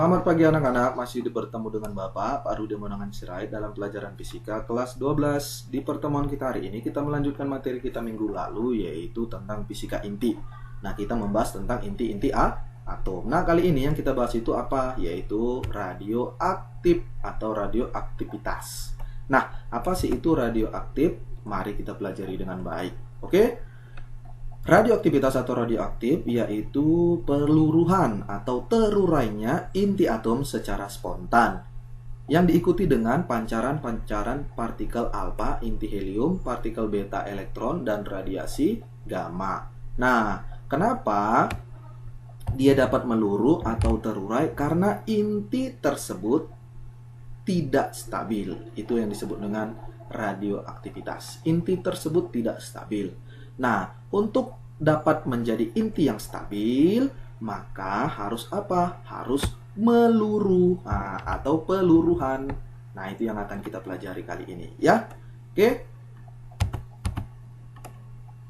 Selamat pagi anak-anak, masih bertemu dengan Bapak, Pak Rudi Monangan Sirait dalam pelajaran fisika kelas 12. Di pertemuan kita hari ini, kita melanjutkan materi kita minggu lalu, yaitu tentang fisika inti. Nah, kita membahas tentang inti-inti atom. Nah, kali ini yang kita bahas itu apa? Yaitu radioaktif atau radioaktivitas. Nah, apa sih itu radioaktif? Mari kita pelajari dengan baik. Oke? Radioaktivitas atau radioaktif yaitu peluruhan atau terurainya inti atom secara spontan yang diikuti dengan pancaran-pancaran partikel alfa inti helium, partikel beta elektron, dan radiasi gamma. Nah, kenapa dia dapat meluruh atau terurai? Karena inti tersebut tidak stabil. Itu yang disebut dengan radioaktivitas. Inti tersebut tidak stabil. Nah, untuk dapat menjadi inti yang stabil, maka harus apa? Harus meluruh atau peluruhan. Nah, itu yang akan kita pelajari kali ini, ya. Oke.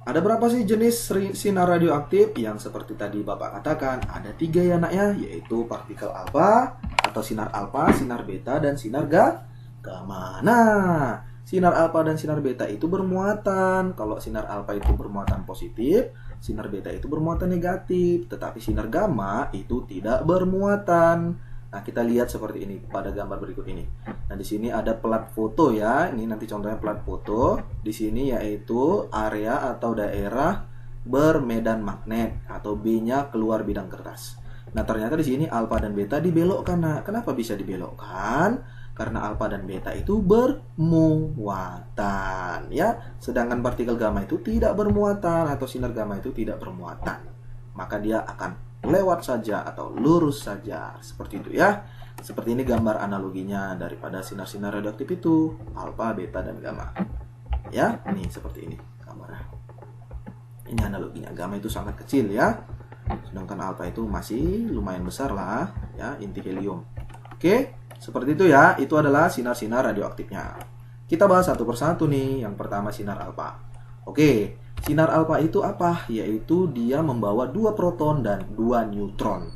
Ada berapa sih jenis sinar radioaktif? Yang seperti tadi Bapak katakan, ada 3 ya, Nak ya, yaitu partikel alfa atau sinar alfa, sinar beta, dan sinar gamma. Nah, sinar alfa dan sinar beta itu bermuatan. Kalau sinar alfa itu bermuatan positif, sinar beta itu bermuatan negatif. Tetapi sinar gamma itu tidak bermuatan. Nah, kita lihat seperti ini pada gambar berikut ini. Nah, di sini ada plat foto ya. Ini nanti contohnya plat foto. Di sini yaitu area atau daerah bermedan magnet atau B-nya keluar bidang kertas. Nah, ternyata di sini alfa dan beta dibelokkan. Nah, kenapa bisa dibelokkan? Karena alfa dan beta itu bermuatan, ya. Sedangkan partikel gamma itu tidak bermuatan atau sinar gamma itu tidak bermuatan. Maka dia akan lewat saja atau lurus saja, seperti itu ya. Seperti ini gambar analoginya daripada sinar-sinar radioaktif itu, alfa, beta, dan gamma. Ya, ini seperti ini gambarnya. Ini analoginya. Gamma itu sangat kecil ya. Sedangkan alfa itu masih lumayan besar lah, ya, inti helium. Oke. Seperti itu ya, itu adalah sinar-sinar radioaktifnya. Kita bahas satu persatu nih. Yang pertama sinar alfa. Oke, sinar alfa itu apa? Yaitu dia membawa 2 proton dan 2 neutron.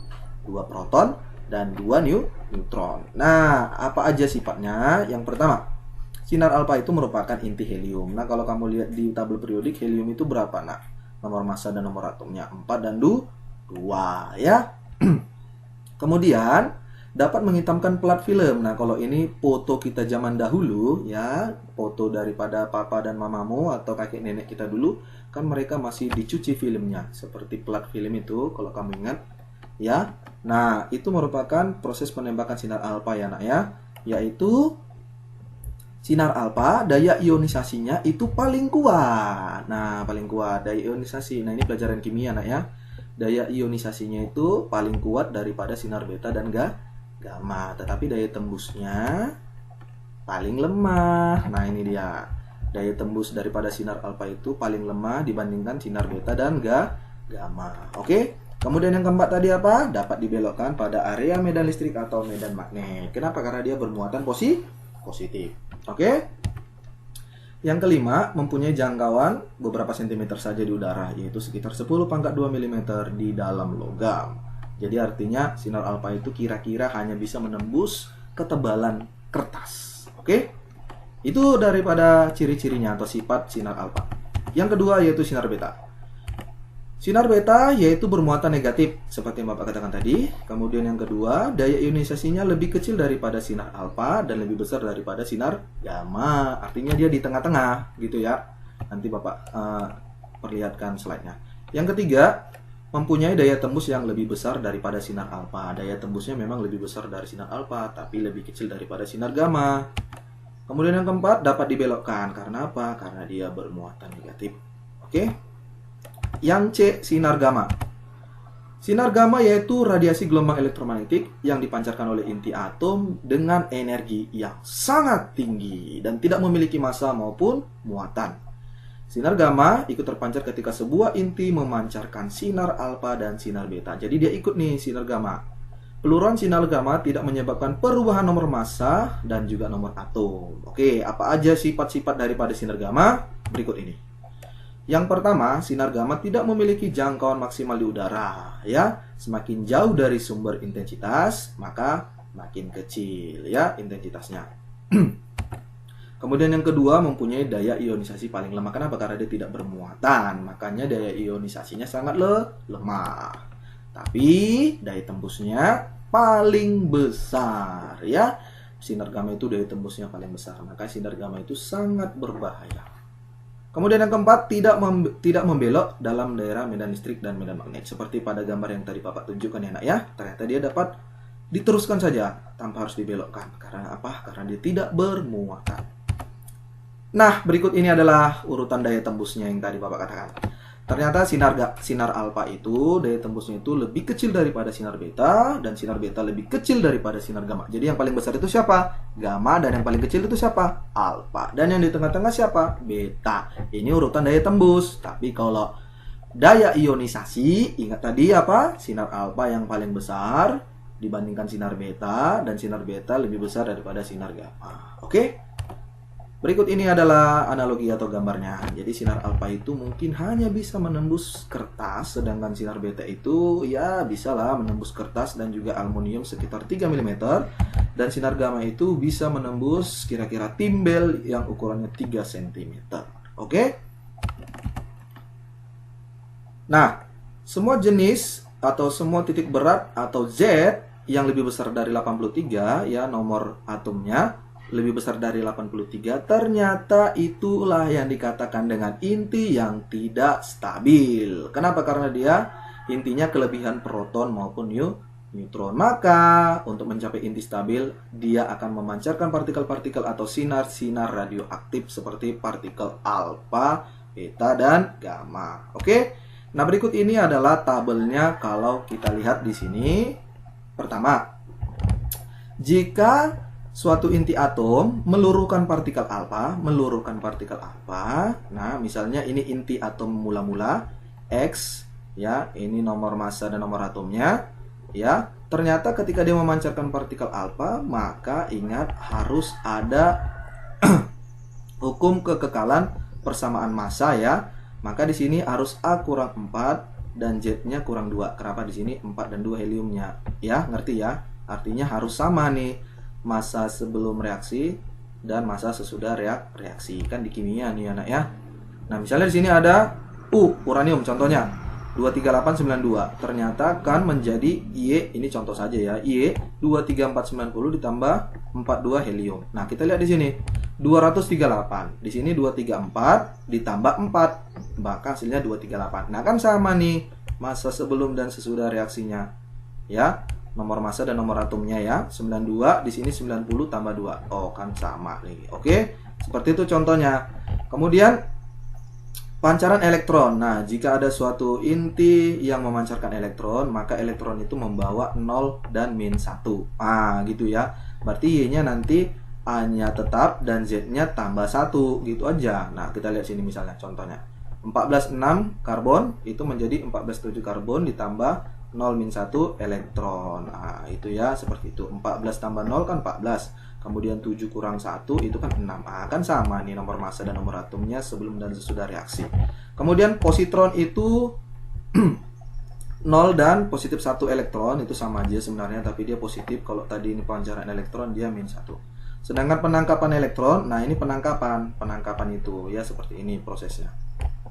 2 proton dan 2 neutron. Nah, apa aja sifatnya? Yang pertama, sinar alfa itu merupakan inti helium. Nah, kalau kamu lihat di tabel periodik, helium itu berapa? Nah, nomor massa dan nomor atomnya 4 dan 2 ya. Kemudian dapat menghitamkan plat film. Nah, kalau ini foto kita zaman dahulu ya, foto daripada papa dan mamamu atau kakek nenek kita dulu, kan mereka masih dicuci filmnya seperti plat film itu kalau kamu ingat ya. Nah, itu merupakan proses penembakan sinar alfa ya, Nak ya. Yaitu sinar alfa daya ionisasinya itu paling kuat. Nah, paling kuat daya ionisasi. Nah, ini pelajaran kimia, Nak ya. Daya ionisasinya itu paling kuat daripada sinar beta dan gamma, tetapi daya tembusnya paling lemah. Nah, ini dia. Daya tembus daripada sinar alfa itu paling lemah dibandingkan sinar beta dan gamma. Oke. Kemudian yang keempat tadi apa? Dapat dibelokkan pada area medan listrik atau medan magnet. Kenapa? Karena dia bermuatan positif. Oke. Yang kelima, mempunyai jangkauan beberapa sentimeter saja di udara, yaitu sekitar 10⁻² mm di dalam logam. Jadi artinya sinar alfa itu kira-kira hanya bisa menembus ketebalan kertas. Oke? Itu daripada ciri-cirinya atau sifat sinar alfa. Yang kedua yaitu sinar beta. Sinar beta yaitu bermuatan negatif seperti yang Bapak katakan tadi. Kemudian yang kedua, daya ionisasinya lebih kecil daripada sinar alfa dan lebih besar daripada sinar gamma. Artinya dia di tengah-tengah gitu ya. Nanti Bapak perlihatkan slide-nya. Yang ketiga, mempunyai daya tembus yang lebih besar daripada sinar alfa. Daya tembusnya memang lebih besar dari sinar alfa, tapi lebih kecil daripada sinar gamma. Kemudian yang keempat, dapat dibelokkan. Karena apa? Karena dia bermuatan negatif. Oke? Yang C, sinar gamma. Sinar gamma yaitu radiasi gelombang elektromagnetik yang dipancarkan oleh inti atom dengan energi yang sangat tinggi dan tidak memiliki massa maupun muatan. Sinar gamma ikut terpancar ketika sebuah inti memancarkan sinar alfa dan sinar beta. Jadi dia ikut nih sinar gamma. Peluruhan sinar gamma tidak menyebabkan perubahan nomor massa dan juga nomor atom. Oke, apa aja sifat-sifat daripada sinar gamma? Berikut ini. Yang pertama, sinar gamma tidak memiliki jangkauan maksimal di udara, ya. Semakin jauh dari sumber intensitas, maka makin kecil, ya, intensitasnya. Kemudian yang kedua, mempunyai daya ionisasi paling lemah. Kenapa? Karena dia tidak bermuatan, makanya daya ionisasinya sangat lemah. Tapi daya tembusnya paling besar, ya. Sinar gamma itu daya tembusnya paling besar, maka sinar gamma itu sangat berbahaya. Kemudian yang keempat, tidak membelok dalam daerah medan listrik dan medan magnet. Seperti pada gambar yang tadi Bapak tunjukkan ya nak ya. Ternyata dia dapat diteruskan saja tanpa harus dibelokkan. Karena apa? Karena dia tidak bermuatan. Nah, berikut ini adalah urutan daya tembusnya yang tadi Bapak katakan. Ternyata sinar alfa itu daya tembusnya itu lebih kecil daripada sinar beta, dan sinar beta lebih kecil daripada sinar gamma. Jadi yang paling besar itu siapa? Gamma, dan yang paling kecil itu siapa? Alfa. Dan yang di tengah-tengah siapa? Beta. Ini urutan daya tembus. Tapi kalau daya ionisasi, ingat tadi apa? Sinar alfa yang paling besar dibandingkan sinar beta, dan sinar beta lebih besar daripada sinar gamma. Oke? Berikut ini adalah analogi atau gambarnya. Jadi sinar alfa itu mungkin hanya bisa menembus kertas, sedangkan sinar beta itu ya bisa lah menembus kertas dan juga aluminium sekitar 3 mm. Dan sinar gamma itu bisa menembus kira-kira timbel yang ukurannya 3 cm. Oke? Nah, semua jenis atau semua titik berat atau Z yang lebih besar dari 83, ya nomor atomnya lebih besar dari 83, ternyata itulah yang dikatakan dengan inti yang tidak stabil. Kenapa? Karena dia intinya kelebihan proton maupun neutron. Maka untuk mencapai inti stabil, dia akan memancarkan partikel-partikel atau sinar-sinar radioaktif seperti partikel alfa, beta, dan gamma. Oke? Nah, berikut ini adalah tabelnya kalau kita lihat di sini. Pertama, jika suatu inti atom meluruhkan partikel alfa, nah misalnya ini inti atom mula-mula X, ya, ini nomor massa dan nomor atomnya, ya. Ternyata ketika dia memancarkan partikel alfa, maka ingat harus ada hukum kekekalan persamaan massa, ya. Maka di sini harus A kurang 4 dan Z-nya kurang 2. Kenapa di sini 4 dan 2 heliumnya? Ya, ngerti ya? Artinya harus sama nih massa sebelum reaksi dan massa sesudah reaksi. Kan di kimia nih anak ya. Nah, misalnya di sini ada uranium contohnya 23892. Ternyata kan menjadi Y, ini contoh saja ya. Y 23490 ditambah 42 helium. Nah, kita lihat di sini 238. Di sini 234 ditambah 4, maka hasilnya 238. Nah, kan sama nih massa sebelum dan sesudah reaksinya. Ya. Nomor massa dan nomor atomnya ya. 92 di sini 90 tambah 2. Oh, kan sama nih. Oke. Seperti itu contohnya. Kemudian pancaran elektron. Nah, jika ada suatu inti yang memancarkan elektron, maka elektron itu membawa 0 dan min 1. Ah, gitu ya. Berarti Y-nya nanti A-nya tetap dan Z-nya tambah 1, gitu aja. Nah, kita lihat sini misalnya contohnya. 146 karbon itu menjadi 147 karbon ditambah 0 min 1 elektron. Nah, itu ya, seperti itu. 14 tambah 0 kan 14. Kemudian 7 kurang 1 itu kan 6. Nah, kan sama nih nomor massa dan nomor atomnya sebelum dan sesudah reaksi. Kemudian positron itu 0 dan positif 1 elektron itu sama aja sebenarnya, tapi dia positif. Kalau tadi ini pancaran elektron, dia min 1. Sedangkan penangkapan elektron, nah ini penangkapan itu ya seperti ini prosesnya.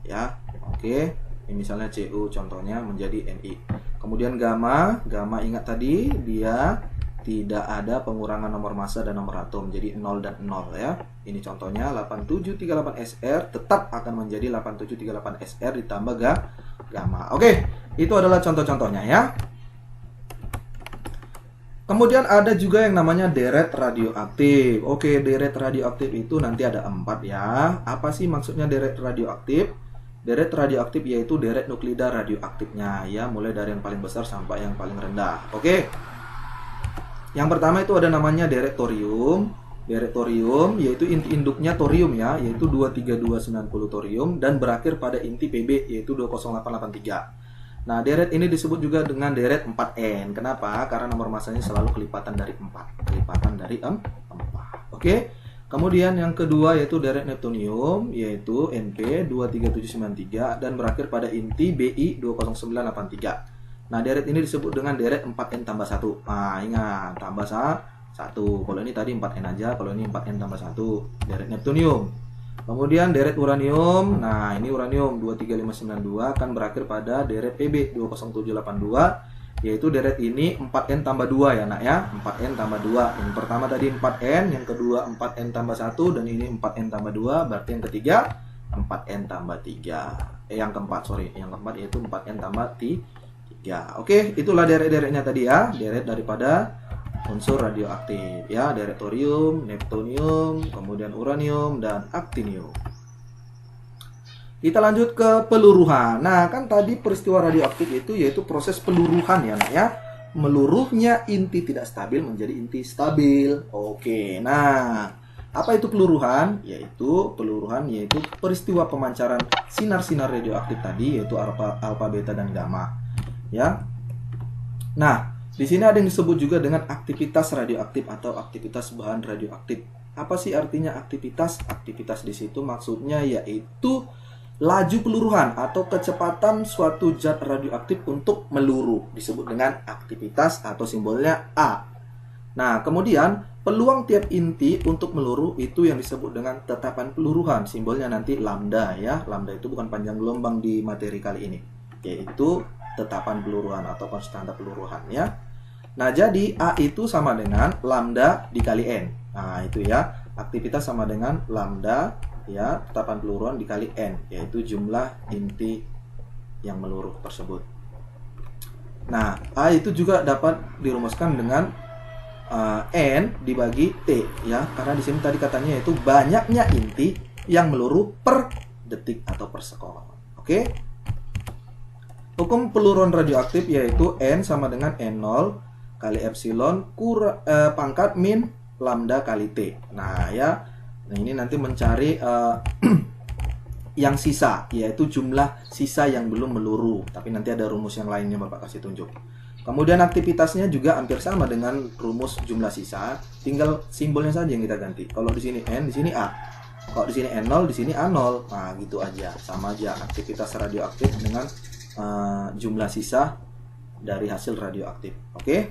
Ya, oke. Ini misalnya Cu contohnya menjadi Ni. Kemudian gamma ingat tadi dia tidak ada pengurangan nomor massa dan nomor atom, jadi 0 dan 0 ya. Ini contohnya 8738Sr tetap akan menjadi 8738Sr ditambah gamma. Oke, itu adalah contoh-contohnya ya. Kemudian ada juga yang namanya deret radioaktif. Oke, deret radioaktif itu nanti ada 4 ya. Apa sih maksudnya deret radioaktif? Deret radioaktif yaitu deret nuklida radioaktifnya ya, mulai dari yang paling besar sampai yang paling rendah. Oke. Yang pertama itu ada namanya deret thorium. Deret thorium yaitu inti induknya thorium ya, yaitu 23290 thorium dan berakhir pada inti Pb yaitu 20883. Nah, deret ini disebut juga dengan deret 4N. Kenapa? Karena nomor massanya selalu kelipatan dari 4. Kelipatan dari 4. Oke. Kemudian yang kedua yaitu deret neptunium yaitu NP 23793 dan berakhir pada inti BI 20983. Nah, deret ini disebut dengan deret 4N tambah 1. Nah, ingat, tambah 1. Kalau ini tadi 4N aja, kalau ini 4N tambah 1. Deret neptunium. Kemudian deret uranium. Nah, ini uranium 23592 akan berakhir pada deret PB 20782. Yaitu deret ini 4N tambah 2 ya nak ya, 4N tambah 2. Yang pertama tadi 4N, yang kedua 4N tambah 1, dan ini 4N tambah 2, berarti yang ketiga 4N tambah 3. Yang keempat, yang keempat yaitu 4N tambah 3. Oke, itulah deret-deretnya tadi ya, deret daripada unsur radioaktif ya, deret thorium, neptunium, kemudian uranium, dan actinium. Kita lanjut ke peluruhan. Nah, kan tadi peristiwa radioaktif itu yaitu proses peluruhan ya, nak ya. Meluruhnya inti tidak stabil menjadi inti stabil. Oke. Nah, apa itu peluruhan? Peluruhan yaitu peristiwa pemancaran sinar-sinar radioaktif tadi yaitu alfa, beta, dan gamma. Ya. Nah, di sini ada yang disebut juga dengan aktivitas radioaktif atau aktivitas bahan radioaktif. Apa sih artinya aktivitas? Aktivitas di situ maksudnya yaitu laju peluruhan atau kecepatan suatu zat radioaktif untuk meluruh, disebut dengan aktivitas atau simbolnya A. Nah, kemudian peluang tiap inti untuk meluruh itu yang disebut dengan tetapan peluruhan, simbolnya nanti lambda ya. Lambda itu bukan panjang gelombang di materi kali ini, yaitu tetapan peluruhan atau konstanta peluruhan ya. Nah, jadi A itu sama dengan lambda dikali N. Nah, itu ya. Aktivitas sama dengan lambda ya, tetapan peluruhan dikali N, yaitu jumlah inti yang meluruh tersebut. Nah, A itu juga dapat dirumuskan dengan N dibagi T ya, karena di sini tadi katanya yaitu banyaknya inti yang meluruh per detik atau per sekon. Oke. Hukum peluruhan radioaktif yaitu N sama dengan N0 kali epsilon pangkat min lambda kali T. Nah, ya. Nah, ini nanti mencari yang sisa, yaitu jumlah sisa yang belum meluruh. Tapi nanti ada rumus yang lainnya Bapak kasih tunjuk. Kemudian aktivitasnya juga hampir sama dengan rumus jumlah sisa, tinggal simbolnya saja yang kita ganti. Kalau di sini N, di sini A. Kalau di sini N0, di sini A0. Nah, gitu aja. Sama aja aktivitas radioaktif dengan jumlah sisa dari hasil radioaktif. Oke?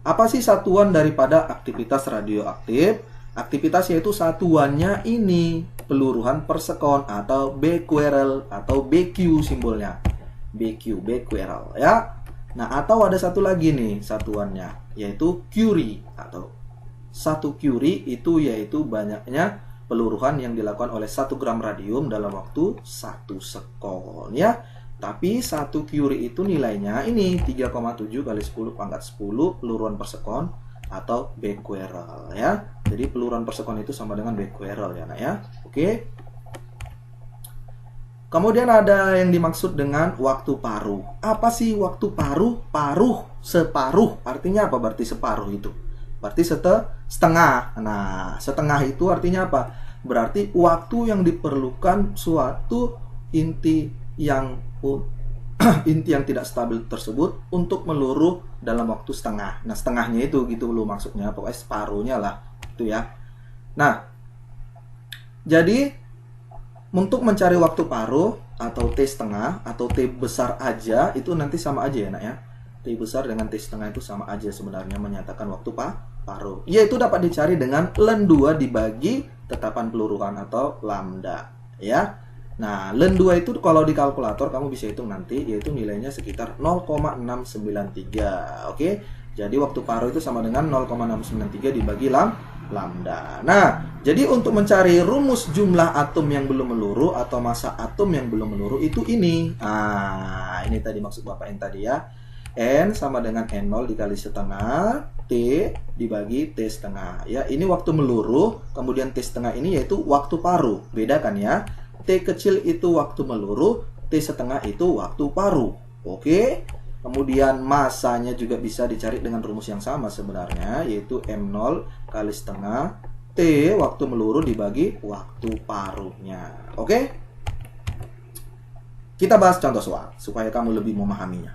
Apa sih satuan daripada aktivitas radioaktif? Aktivitas yaitu satuannya ini peluruhan per sekon atau becquerel atau BQ simbolnya. BQ, becquerel ya. Nah, atau ada satu lagi nih satuannya yaitu curie atau 1 curie itu yaitu banyaknya peluruhan yang dilakukan oleh 1 gram radium dalam waktu 1 sekon ya. Tapi 1 curie itu nilainya ini 3,7 kali 10 pangkat 10 peluruhan per sekon atau becquerel ya. Jadi peluruhan per sekon itu sama dengan becquerel ya nak ya. Oke. Kemudian ada yang dimaksud dengan waktu paruh. Apa sih waktu paruh? Paruh, separuh. Artinya apa berarti separuh itu? Berarti setengah. Nah, setengah itu artinya apa? Berarti waktu yang diperlukan suatu inti yang inti yang tidak stabil tersebut untuk meluruh dalam waktu setengah. Nah, setengahnya itu gitu loh maksudnya, pokoknya separuhnya lah itu ya. Nah, jadi untuk mencari waktu paruh atau T setengah atau T besar aja itu nanti sama aja ya nak ya. T besar dengan T setengah itu sama aja sebenarnya menyatakan waktu paruh. Yaitu dapat dicari dengan len 2 dibagi tetapan peluruhan atau lambda ya. Nah, len 2 itu kalau di kalkulator kamu bisa hitung nanti, yaitu nilainya sekitar 0,693. Oke, jadi waktu paruh itu sama dengan 0,693 dibagi lambda. Nah, jadi untuk mencari rumus jumlah atom yang belum meluruh atau massa atom yang belum meluruh itu ini. Nah, ini tadi maksud Bapak yang tadi ya. N sama dengan N0 dikali setengah, T dibagi T setengah. Ya, ini waktu meluruh, kemudian T setengah ini yaitu waktu paruh. Beda kan ya? T kecil itu waktu meluruh, T setengah itu waktu paruh. Oke. Kemudian masanya juga bisa dicari dengan rumus yang sama sebenarnya, yaitu M0 kali setengah T waktu meluruh dibagi waktu paruhnya. Oke. Kita bahas contoh soal supaya kamu lebih memahaminya.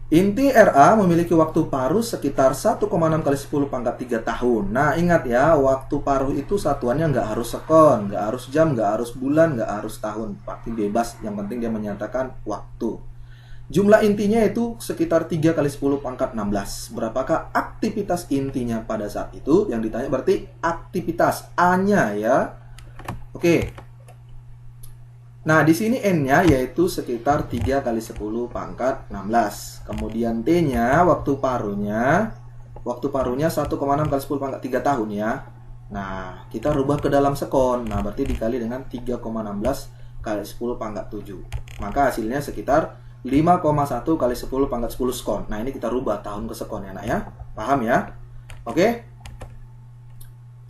Inti Ra memiliki waktu paruh sekitar 1,6 kali 10 pangkat 3 tahun. Nah, ingat ya, waktu paruh itu satuannya nggak harus sekon, nggak harus jam, nggak harus bulan, nggak harus tahun. Pasti bebas, yang penting dia menyatakan waktu. Jumlah intinya itu sekitar 3 kali 10 pangkat 16. Berapakah aktivitas intinya pada saat itu? Yang ditanya berarti aktivitas A-nya ya. Oke. Nah, di sini N-nya yaitu sekitar 3 kali 10 pangkat 16. Kemudian T-nya, waktu paruhnya 1,6 kali 10 pangkat 3 tahun ya. Nah, kita rubah ke dalam sekon. Nah, berarti dikali dengan 3,16 kali 10 pangkat 7. Maka hasilnya sekitar 5,1 kali 10 pangkat 10 sekon. Nah, ini kita rubah tahun ke sekon ya, nak ya. Paham ya? Oke?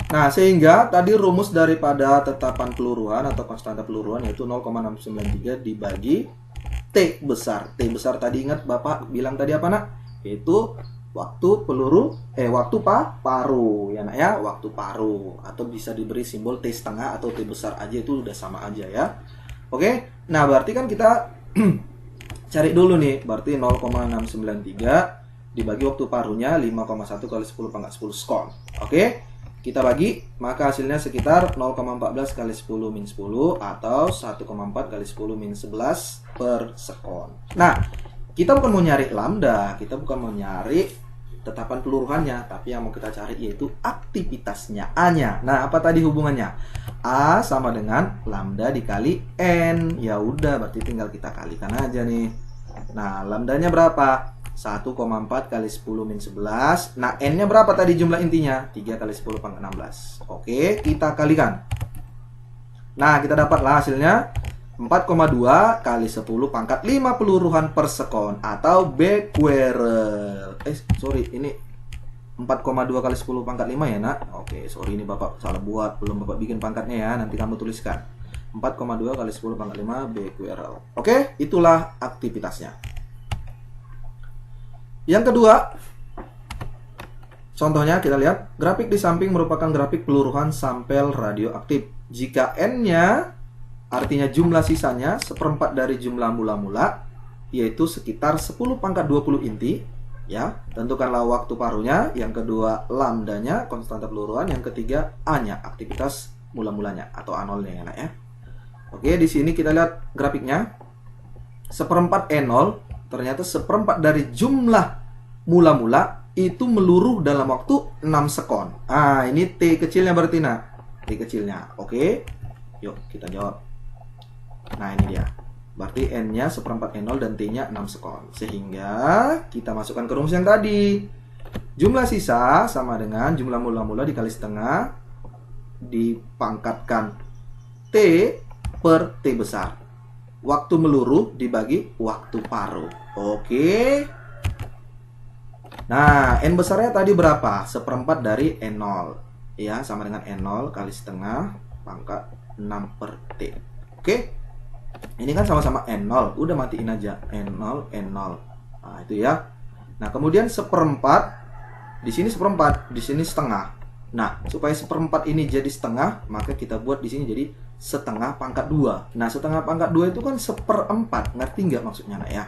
Nah, sehingga tadi rumus daripada tetapan peluruhan atau konstanta peluruhan yaitu 0,693 dibagi T besar. T besar tadi ingat Bapak bilang tadi apa, nak? Yaitu waktu paruh ya, nak ya, waktu paruh, atau bisa diberi simbol T setengah atau T besar aja, itu udah sama aja ya. Oke. Nah, berarti kan kita cari dulu nih, berarti 0,693 dibagi waktu paruhnya 5,1 kali 10 pangkat 10 sekon. Oke. Kita bagi, maka hasilnya sekitar 0,14 kali 10 min 10 atau 1,4 kali 10 min 11 per sekon. Nah, kita bukan mau nyari lambda, kita bukan mau nyari tetapan peluruhannya, tapi yang mau kita cari yaitu aktivitasnya, A-nya. Nah, apa tadi hubungannya? A sama dengan lambda dikali N. Ya udah, berarti tinggal kita kalikan aja nih. Nah, lambdanya berapa? 1,4 kali 10 min 11. Nah, N-nya berapa tadi jumlah intinya? 3 kali 10 pangkat 16. Oke, kita kalikan. Nah, kita dapatlah hasilnya 4,2 kali 10 pangkat 5 peluruhan per sekon atau becquerel. Ini 4,2 kali 10 pangkat 5 ya, nak? Oke, sorry, ini Bapak salah buat. Belum Bapak bikin pangkatnya ya, nanti kamu tuliskan. 4,2 kali 10 pangkat 5 becquerel. Oke, itulah aktivitasnya. Yang kedua, contohnya kita lihat, grafik di samping merupakan grafik peluruhan sampel radioaktif. Jika N-nya, artinya jumlah sisanya, seperempat dari jumlah mula-mula, yaitu sekitar 10 pangkat 20 inti, ya. Tentukanlah waktu paruhnya. Yang kedua, lambdanya, konstanta peluruhan. Yang ketiga, A-nya, aktivitas mula-mulanya atau A0-nya ya, nak ya. Oke, di sini kita lihat grafiknya. Seperempat E0 ternyata seperempat dari jumlah mula-mula itu meluruh dalam waktu 6 sekon. Ah, ini T kecilnya berarti, nah. T kecilnya. Oke. Yuk, kita jawab. Nah, ini dia. Berarti N-nya seperempat E0 dan T-nya 6 sekon. Sehingga kita masukkan ke rumus yang tadi. Jumlah sisa sama dengan jumlah mula-mula dikali setengah dipangkatkan T per T besar. Waktu meluruh dibagi waktu paruh. Oke. Nah, N besarnya tadi berapa? Seperempat dari N0. Ya, sama dengan N0 kali setengah pangkat 6 per T. Oke. Ini kan sama-sama N0. Udah matiin aja. N0, N0. Nah, itu ya. Nah, kemudian seperempat. Di sini seperempat. Di sini setengah. Nah, supaya seperempat ini jadi setengah, maka kita buat di sini jadi setengah pangkat 2. Nah, setengah pangkat 2 itu kan seperempat. Ngerti nggak maksudnya, nak ya?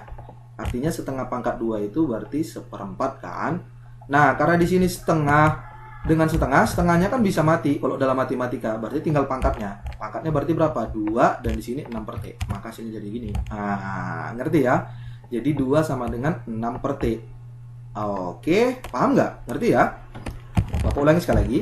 Artinya setengah pangkat 2 itu berarti seperempat kan? Nah, karena di sini setengah dengan setengah, setengahnya kan bisa mati kalau dalam matematika. Berarti tinggal pangkatnya. Pangkatnya berarti berapa? 2 dan di sini 6 per T. Maka sini jadi gini. Nah, ngerti ya? Jadi 2 sama dengan 6 per T. Oke, paham nggak? Ngerti ya? Bapak ulangi sekali lagi.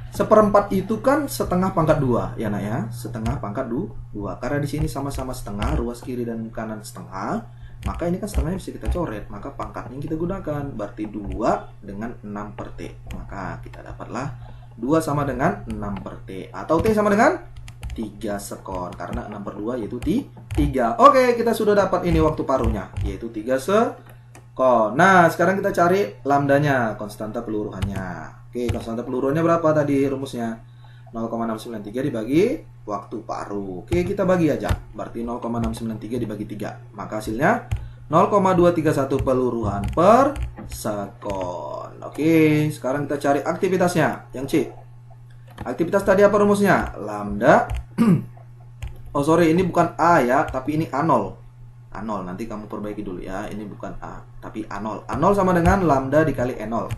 Seperempat itu kan setengah pangkat 2, ya, nak ya? Setengah pangkat 2. Karena di sini sama-sama setengah, ruas kiri dan kanan setengah, maka ini kan setengahnya bisa kita coret. Maka pangkatnya kita gunakan. Berarti 2 dengan 6 per T. Maka kita dapatlah 2 sama dengan 6 per T. Atau T sama dengan 3 sekon. Karena 6 per 2 yaitu 3. Oke, kita sudah dapat ini waktu paruhnya, yaitu 3 sekon. Nah, sekarang kita cari lambdanya, konstanta peluruhannya. Oke, konstanta peluruhannya berapa tadi rumusnya? 0,693 dibagi waktu paruh. Oke, kita bagi aja. Berarti 0,693 dibagi 3. Maka hasilnya 0,231 peluruhan per sekon. Oke, sekarang kita cari aktivitasnya. Yang C. Aktivitas tadi apa rumusnya? Lambda. Oh, sorry, ini bukan A ya, tapi ini A0. A0. Nanti kamu perbaiki dulu ya. Ini bukan A, tapi A0. A0 sama dengan lambda dikali E0.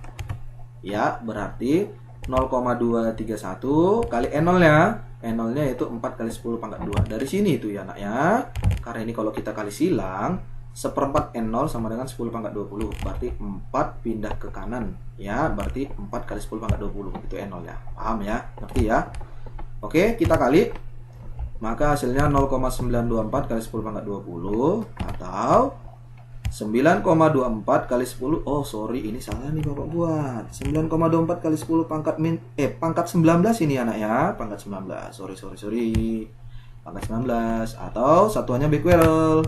Ya, berarti 0,231 kali E0-nya. E0-nya itu 4 kali 10 pangkat 2. Dari sini itu ya, Nak ya. Karena ini kalau kita kali silang, seperempat E0 sama dengan 10 pangkat 20. Berarti 4 pindah ke kanan. Ya, berarti 4 kali 10 pangkat 20. Itu E0-nya. Paham ya? Ngerti ya? Oke, kita kali. Maka hasilnya 0,924 kali 10 pangkat 20 atau 9,24 kali 10. Oh, sorry, ini salah nih Bapak buat. 9,24 kali 10 pangkat 19 ini anak ya. Pangkat 19. Sorry. Pangkat 19 atau satuannya becquerel.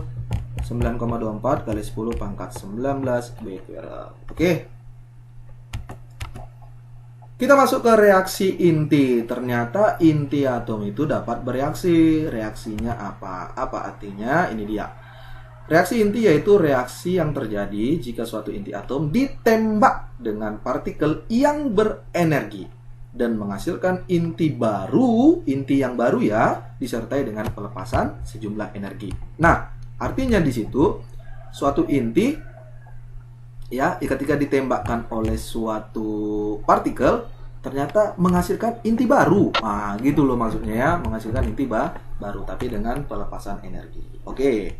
9,24 kali 10 pangkat 19 becquerel. Oke. Kita masuk ke reaksi inti. Ternyata inti atom itu dapat bereaksi. Reaksinya apa? Apa artinya? Ini dia. Reaksi inti yaitu reaksi yang terjadi jika suatu inti atom ditembak dengan partikel yang berenergi dan menghasilkan inti yang baru ya, disertai dengan pelepasan sejumlah energi. Nah, artinya di situ suatu inti ya, ketika ditembakkan oleh suatu partikel ternyata menghasilkan inti baru. Nah, gitu loh maksudnya ya, menghasilkan inti baru tapi dengan pelepasan energi. Oke.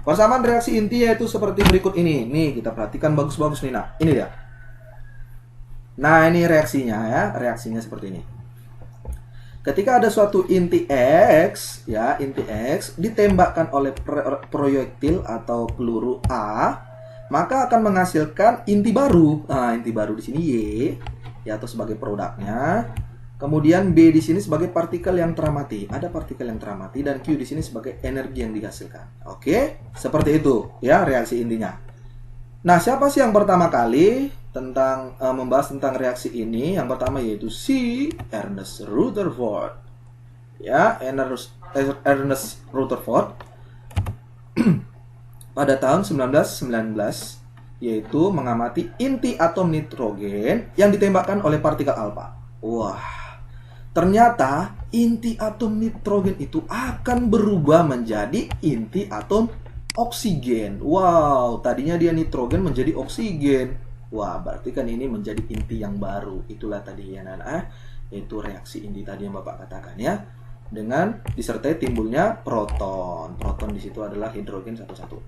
Persamaan reaksi inti yaitu seperti berikut ini. Nih, kita perhatikan bagus-bagus nih, nah. Ini dia. Nah, ini reaksinya ya, reaksinya seperti ini. Ketika ada suatu inti X, ya, inti X ditembakkan oleh proyektil atau peluru A, maka akan menghasilkan inti baru. Nah, inti baru di sini Y, ya, atau sebagai produknya. Kemudian B di sini sebagai partikel yang teramati. Ada partikel yang teramati dan Q di sini sebagai energi yang dihasilkan. Oke, seperti itu ya reaksi intinya. Nah, siapa sih yang pertama kali membahas tentang reaksi ini? Yang pertama yaitu si Ernest Rutherford. Ya, Ernest Rutherford pada tahun 1919 yaitu mengamati inti atom nitrogen yang ditembakkan oleh partikel alfa. Wah, ternyata inti atom nitrogen itu akan berubah menjadi inti atom oksigen. Wow, tadinya dia nitrogen menjadi oksigen. Wah, berarti kan ini menjadi inti yang baru. Itulah tadi ya, anak-anak, yaitu reaksi inti tadi yang Bapak katakan ya. Dengan disertai timbulnya proton. Proton di situ adalah hidrogen satu-satu.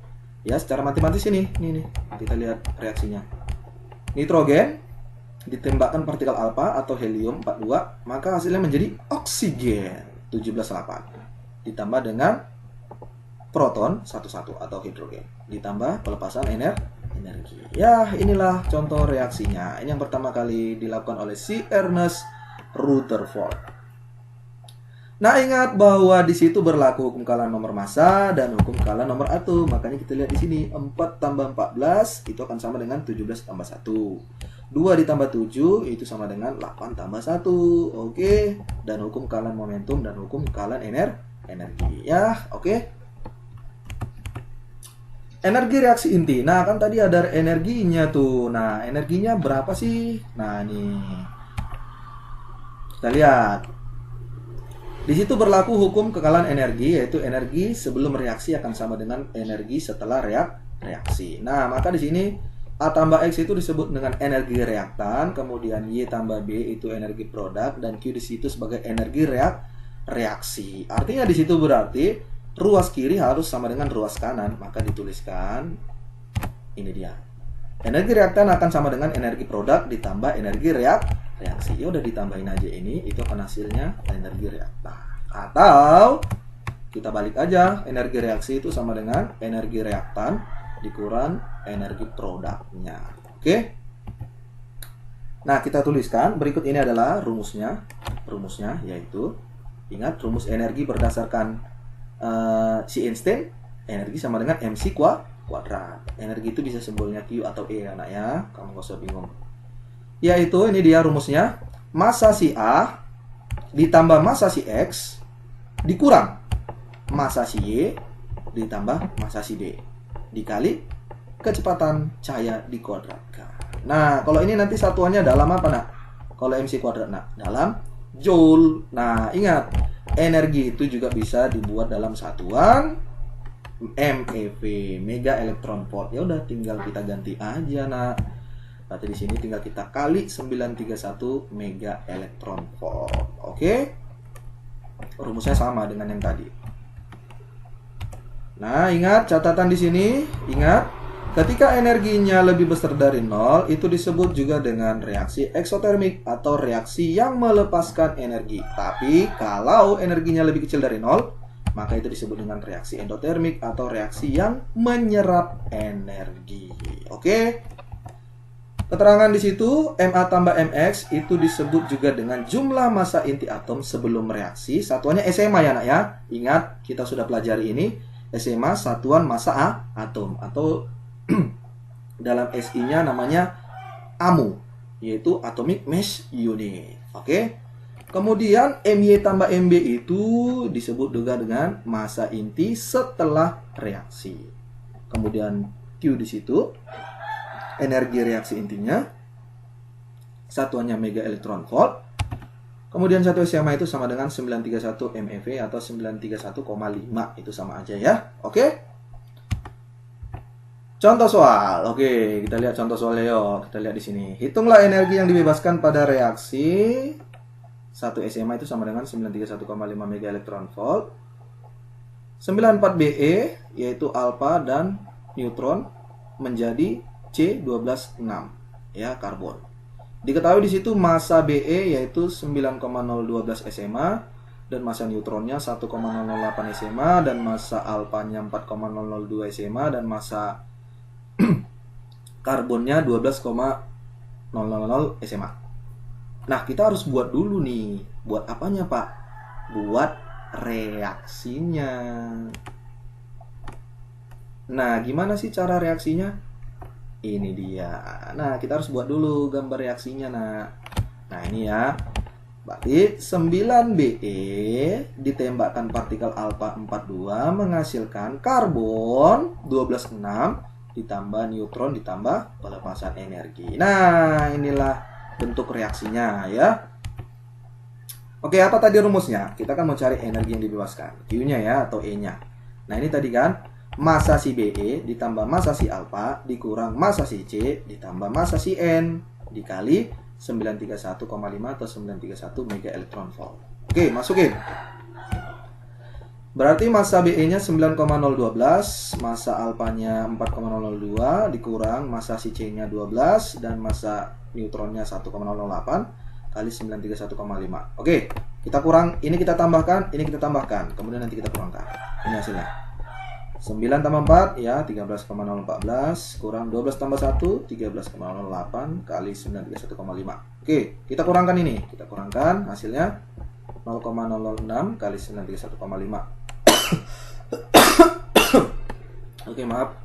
Ya, secara matematis ini nih, kita lihat reaksinya. Nitrogen ditembakkan partikel alfa atau helium 42, maka hasilnya menjadi oksigen 17,8 ditambah dengan proton 11 atau hidrogen ditambah pelepasan energi. Ya, inilah contoh reaksinya. Ini yang pertama kali dilakukan oleh si Ernest Rutherford. Nah, ingat bahwa di situ berlaku hukum kalah nomor massa dan hukum kalah nomor atom. Makanya kita lihat di sini 4 tambah 14 itu akan sama dengan 17 tambah 1. 2 ditambah 7 itu sama dengan 8 tambah 1. Oke. Dan hukum kalah momentum dan hukum kalah energi. Ya, oke. Energi reaksi inti. Nah, kan tadi ada energinya tuh. Nah, energinya berapa sih? Nah, nih. Kita lihat. Di situ berlaku hukum kekalan energi, yaitu energi sebelum reaksi akan sama dengan energi setelah reaksi. Nah, maka di sini A tambah X itu disebut dengan energi reaktan, kemudian Y tambah B itu energi produk, dan Q di situ sebagai energi reaksi. Artinya di situ berarti ruas kiri harus sama dengan ruas kanan, maka dituliskan ini dia. Energi reaktan akan sama dengan energi produk ditambah energi reaksi. Ya udah ditambahin aja ini, itu akan hasilnya energi reaktan. Atau kita balik aja, energi reaksi itu sama dengan energi reaktan dikurang energi produknya. Oke. Nah, kita tuliskan berikut ini adalah rumusnya. Rumusnya yaitu, ingat rumus energi berdasarkan si Einstein, energi sama dengan mc kuadrat. Energi itu bisa simbolnya Q atau E anak ya, kamu gak usah bingung. Yaitu ini dia rumusnya, massa si A ditambah massa si X dikurang massa si Y ditambah massa si D dikali kecepatan cahaya dikuadratkan. Nah, kalau ini nanti satuannya dalam apa, nak? Kalau mc kuadrat, nak, dalam joule. Nah, ingat, energi itu juga bisa dibuat dalam satuan MeV, mega elektron volt. Ya udah tinggal kita ganti aja, nak. Berarti di sini tinggal kita kali 931 mega elektron volt. Oke? Rumusnya sama dengan yang tadi. Nah, ingat catatan di sini, ingat ketika energinya lebih besar dari 0, itu disebut juga dengan reaksi eksotermik atau reaksi yang melepaskan energi. Tapi kalau energinya lebih kecil dari 0, maka itu disebut dengan reaksi endotermik atau reaksi yang menyerap energi. Oke? Keterangan di situ Ma tambah Mx itu disebut juga dengan jumlah massa inti atom sebelum reaksi. Satuannya SMA ya, nak ya. Ingat, kita sudah pelajari ini. SMA satuan massa atom atau dalam SI-nya namanya AMU, yaitu atomic mass unit. Oke. Kemudian My tambah Mb itu disebut juga dengan massa inti setelah reaksi. Kemudian Q di situ energi reaksi intinya, satuannya mega elektron volt. Kemudian satu SMA itu sama dengan 931 MeV atau 931,5, itu sama aja ya. Oke. Contoh soal. Oke, kita lihat contoh soalnya yuk. Kita lihat di sini. Hitunglah energi yang dibebaskan pada reaksi 1 SMA itu sama dengan 931,5 mega elektron volt. 94Be yaitu alfa dan neutron menjadi C12,6 ya, karbon. Diketahui di situ massa Be yaitu 9,012 SMA dan massa neutronnya 1,008 SMA dan massa alfanya 4,002 SMA dan massa karbonnya 12,000 SMA. Nah, kita harus buat dulu nih. Buat apanya, Pak? Buat reaksinya. Nah, gimana sih cara reaksinya? Ini dia. Nah, kita harus buat dulu gambar reaksinya, nah ini ya. Berarti 9Be ditembakkan partikel alfa 42 menghasilkan karbon 12,6 ditambah neutron ditambah pelepasan energi. Nah, inilah bentuk reaksinya ya. Oke, apa tadi rumusnya? Kita kan mau cari energi yang dibebaskan, Q-nya ya atau E-nya. Nah, ini tadi kan massa si Be ditambah massa si alfa dikurang massa si C ditambah massa si N dikali 931,5 atau 931 mega elektron volt. Oke, masukin. Berarti massa Be-nya 9,012, massa alfanya 4,002 dikurang massa si C-nya 12 dan massa neutronnya 1,008 kali 931,5. Oke, kita kurang, ini kita tambahkan, ini kita tambahkan, kemudian nanti kita kurangkan. Ini hasilnya. 9 tambah 4 ya 13,014 kurang 12 tambah 1 13,08 kali 931,5. Oke, kita kurangkan ini. Kita kurangkan hasilnya 0,006 kali 931,5. Oke, maaf.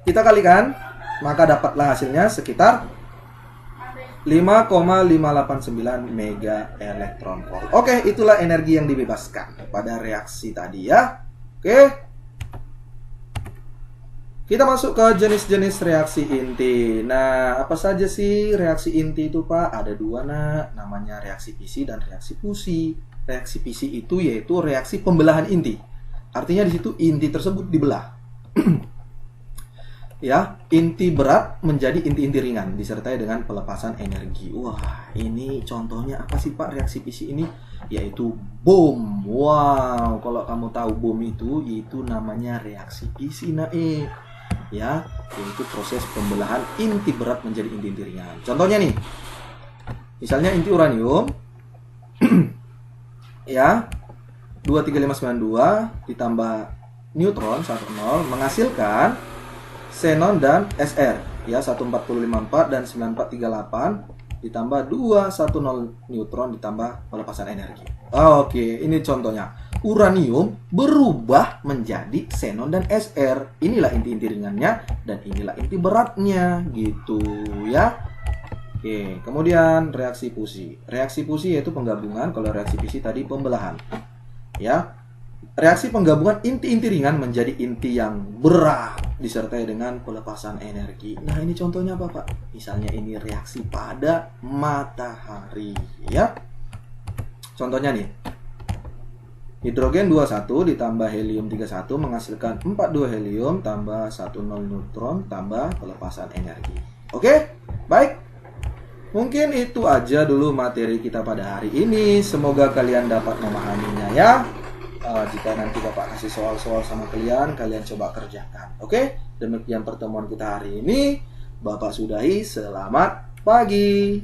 Kita kalikan, maka dapatlah hasilnya sekitar 5,589 mega elektron volt. Oke, itulah energi yang dibebaskan pada reaksi tadi ya. Oke, kita masuk ke jenis-jenis reaksi inti. Nah, apa saja sih reaksi inti itu, Pak? Ada dua, nak. Namanya reaksi fisi dan reaksi fusi. Reaksi fisi itu yaitu reaksi pembelahan inti. Artinya di situ inti tersebut dibelah. Ya, inti berat menjadi inti-inti ringan disertai dengan pelepasan energi. Wah, ini contohnya apa sih, Pak, reaksi fisi ini? Yaitu bom. Wow, kalau kamu tahu bom itu namanya reaksi fisi, ya, yaitu proses pembelahan inti berat menjadi inti-inti ringan. Contohnya nih, misalnya inti uranium ya 23592 ditambah neutron 10 menghasilkan xenon dan Sr ya 1454 dan 9438 ditambah 210 neutron ditambah pelepasan energi. Oke, ini contohnya. Uranium berubah menjadi xenon dan Sr. Inilah inti-inti ringannya dan inilah inti beratnya gitu ya. Oke, kemudian reaksi fusi. Reaksi fusi yaitu penggabungan, kalau reaksi fisi tadi pembelahan. Ya. Reaksi penggabungan inti-inti ringan menjadi inti yang berat disertai dengan pelepasan energi. Nah, ini contohnya apa, Pak? Misalnya ini reaksi pada matahari, ya. Contohnya nih. Hidrogen 21 ditambah helium 31 menghasilkan 42 helium tambah 10 neutron tambah pelepasan energi. Oke? Baik. Mungkin itu aja dulu materi kita pada hari ini. Semoga kalian dapat memahaminya ya. Jika nanti Bapak kasih soal-soal sama kalian coba kerjakan. Oke? Demikian pertemuan kita hari ini. Bapak sudahi. Selamat pagi.